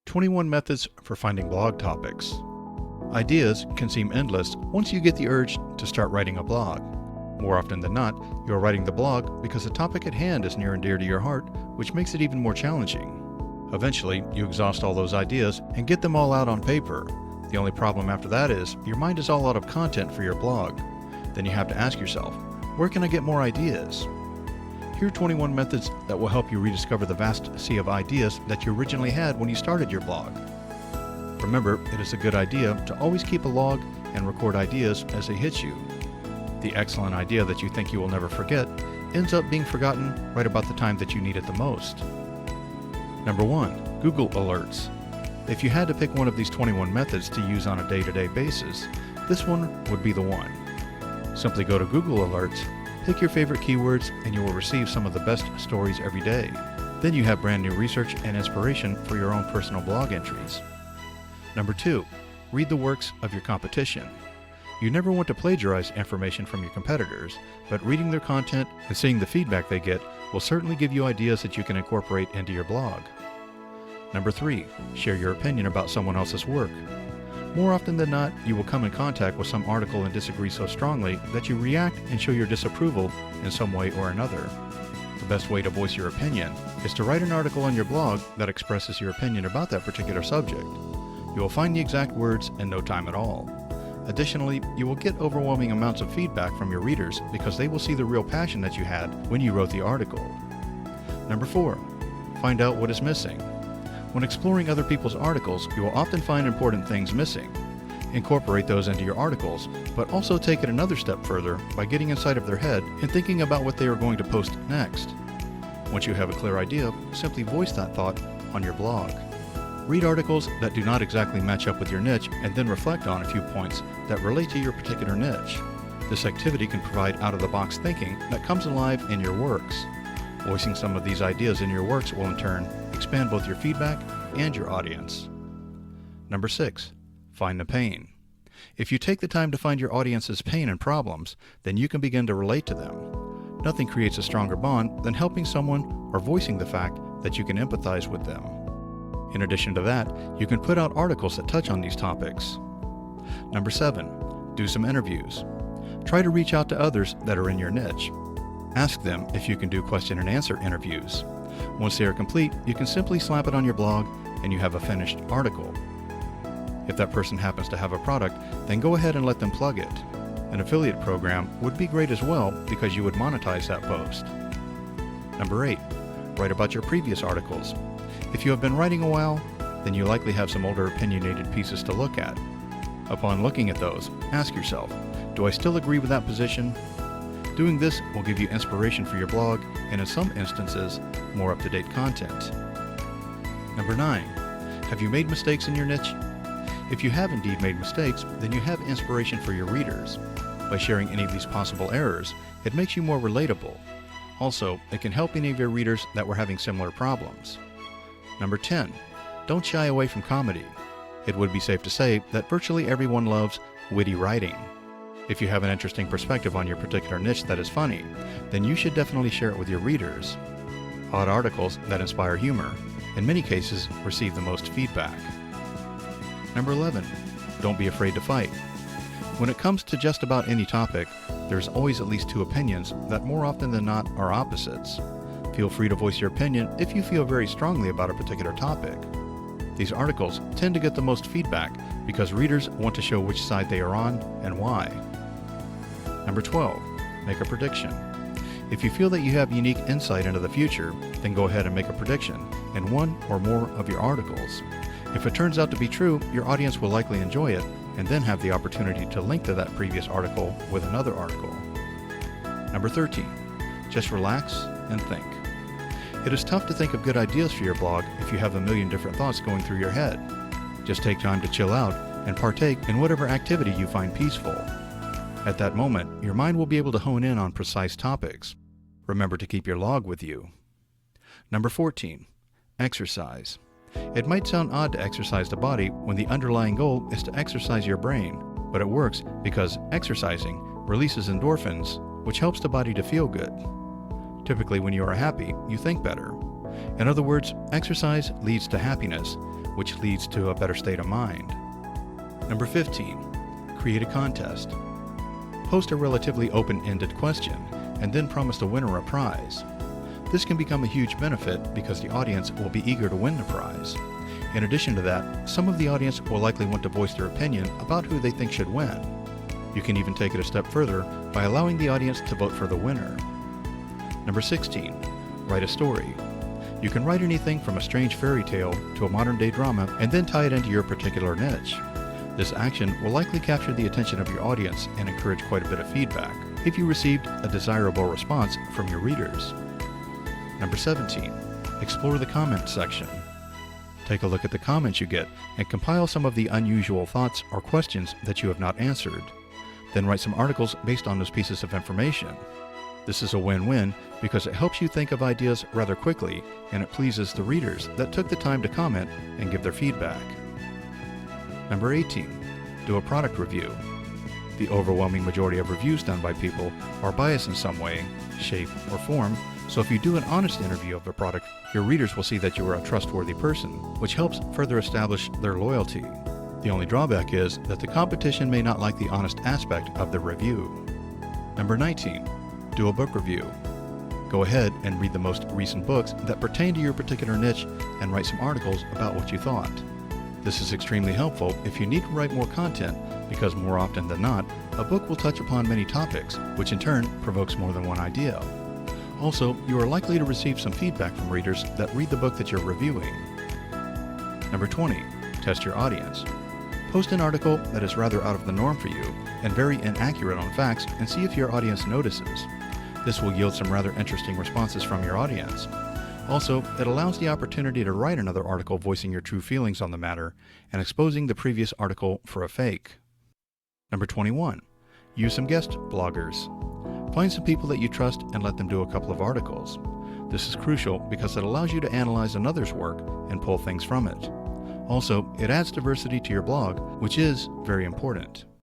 21 Methods for Finding Blog Topics. Ideas can seem endless once you get the urge to start writing a blog. More often than not, you are writing the blog because the topic at hand is near and dear to your heart, which makes it even more challenging. Eventually, you exhaust all those ideas and get them all out on paper. The only problem after that is your mind is all out of content for your blog. Then you have to ask yourself, where can I get more ideas? Here are 21 methods that will help you rediscover the vast sea of ideas that you originally had when you started your blog. Remember, it is a good idea to always keep a log and record ideas as they hit you. The excellent idea that you think you will never forget ends up being forgotten right about the time that you need it the most. Number 1. Google Alerts. If you had to pick one of these 21 methods to use on a day-to-day basis, this one would be the one. Simply go to Google Alerts, pick your favorite keywords, and you will receive some of the best stories every day. Then you have brand new research and inspiration for your own personal blog entries. Number 2. Read the works of your competition. You never want to plagiarize information from your competitors, but reading their content and seeing the feedback they get will certainly give you ideas that you can incorporate into your blog. Number 3. Share your opinion about someone else's work. More often than not, you will come in contact with some article and disagree so strongly that you react and show your disapproval in some way or another. The best way to voice your opinion is to write an article on your blog that expresses your opinion about that particular subject. You will find the exact words in no time at all. Additionally, you will get overwhelming amounts of feedback from your readers because they will see the real passion that you had when you wrote the article. Number 4. Find out what is missing. When exploring other people's articles, you will often find important things missing. Incorporate those into your articles, but also take it another step further by getting inside of their head and thinking about what they are going to post next. Once you have a clear idea, simply voice that thought on your blog. Read articles that do not exactly match up with your niche and then reflect on a few points that relate to your particular niche. This activity can provide out-of-the-box thinking that comes alive in your works. Voicing some of these ideas in your works will in turn expand both your feedback and your audience. Number 6. Find the pain. If you take the time to find your audience's pain and problems, then you can begin to relate to them. Nothing creates a stronger bond than helping someone or voicing the fact that you can empathize with them. In addition to that, you can put out articles that touch on these topics. Number 7. Do some interviews. Try to reach out to others that are in your niche. Ask them if you can do question and answer interviews. Once they are complete, you can simply slap it on your blog and you have a finished article. If that person happens to have a product, then go ahead and let them plug it. An affiliate program would be great as well because you would monetize that post. Number 8. Write about your previous articles. If you have been writing a while, then you likely have some older opinionated pieces to look at. Upon looking at those, ask yourself, do I still agree with that position? Doing this will give you inspiration for your blog and in some instances, more up-to-date content. Number 9. Have you made mistakes in your niche? If you have indeed made mistakes, then you have inspiration for your readers. By sharing any of these possible errors, it makes you more relatable. Also, it can help any of your readers that were having similar problems. Number 10. Don't shy away from comedy. It would be safe to say that virtually everyone loves witty writing. If you have an interesting perspective on your particular niche that is funny, then you should definitely share it with your readers. Odd articles that inspire humor, in many cases, receive the most feedback. Number 11. Don't be afraid to fight. When it comes to just about any topic, there's always at least two opinions that more often than not are opposites. Feel free to voice your opinion if you feel very strongly about a particular topic. These articles tend to get the most feedback because readers want to show which side they are on and why. Number 12. Make a prediction. If you feel that you have unique insight into the future, then go ahead and make a prediction in one or more of your articles. If it turns out to be true, your audience will likely enjoy it and then have the opportunity to link to that previous article with another article. Number 13. Just relax and think. It is tough to think of good ideas for your blog if you have a million different thoughts going through your head. Just take time to chill out and partake in whatever activity you find peaceful. At that moment, your mind will be able to hone in on precise topics. Remember to keep your log with you. Number 14. Exercise. It might sound odd to exercise the body when the underlying goal is to exercise your brain, but it works because exercising releases endorphins, which helps the body to feel good. Typically, when you are happy, you think better. In other words, exercise leads to happiness, which leads to a better state of mind. Number 15, create a contest. Post a relatively open-ended question and then promise the winner a prize. This can become a huge benefit because the audience will be eager to win the prize. In addition to that, some of the audience will likely want to voice their opinion about who they think should win. You can even take it a step further by allowing the audience to vote for the winner. Number 16, write a story. You can write anything from a strange fairy tale to a modern-day drama and then tie it into your particular niche. This action will likely capture the attention of your audience and encourage quite a bit of feedback if you received a desirable response from your readers. Number 17, explore the comment section. Take a look at the comments you get and compile some of the unusual thoughts or questions that you have not answered. Then write some articles based on those pieces of information. This is a win-win because it helps you think of ideas rather quickly, and it pleases the readers that took the time to comment and give their feedback. Number 18, do a product review. The overwhelming majority of reviews done by people are biased in some way, shape, or form, so if you do an honest interview of a product, your readers will see that you are a trustworthy person, which helps further establish their loyalty. The only drawback is that the competition may not like the honest aspect of the review. Number 19, do a book review. Go ahead and read the most recent books that pertain to your particular niche and write some articles about what you thought. This is extremely helpful if you need to write more content because more often than not, a book will touch upon many topics, which in turn provokes more than one idea. Also, you are likely to receive some feedback from readers that read the book that you're reviewing. Number 20, test your audience. Post an article that is rather out of the norm for you and very inaccurate on facts and see if your audience notices. This will yield some rather interesting responses from your audience. Also, it allows the opportunity to write another article voicing your true feelings on the matter and exposing the previous article for a fake. Number 21, use some guest bloggers. Find some people that you trust and let them do a couple of articles. This is crucial because it allows you to analyze another's work and pull things from it. Also, it adds diversity to your blog, which is very important.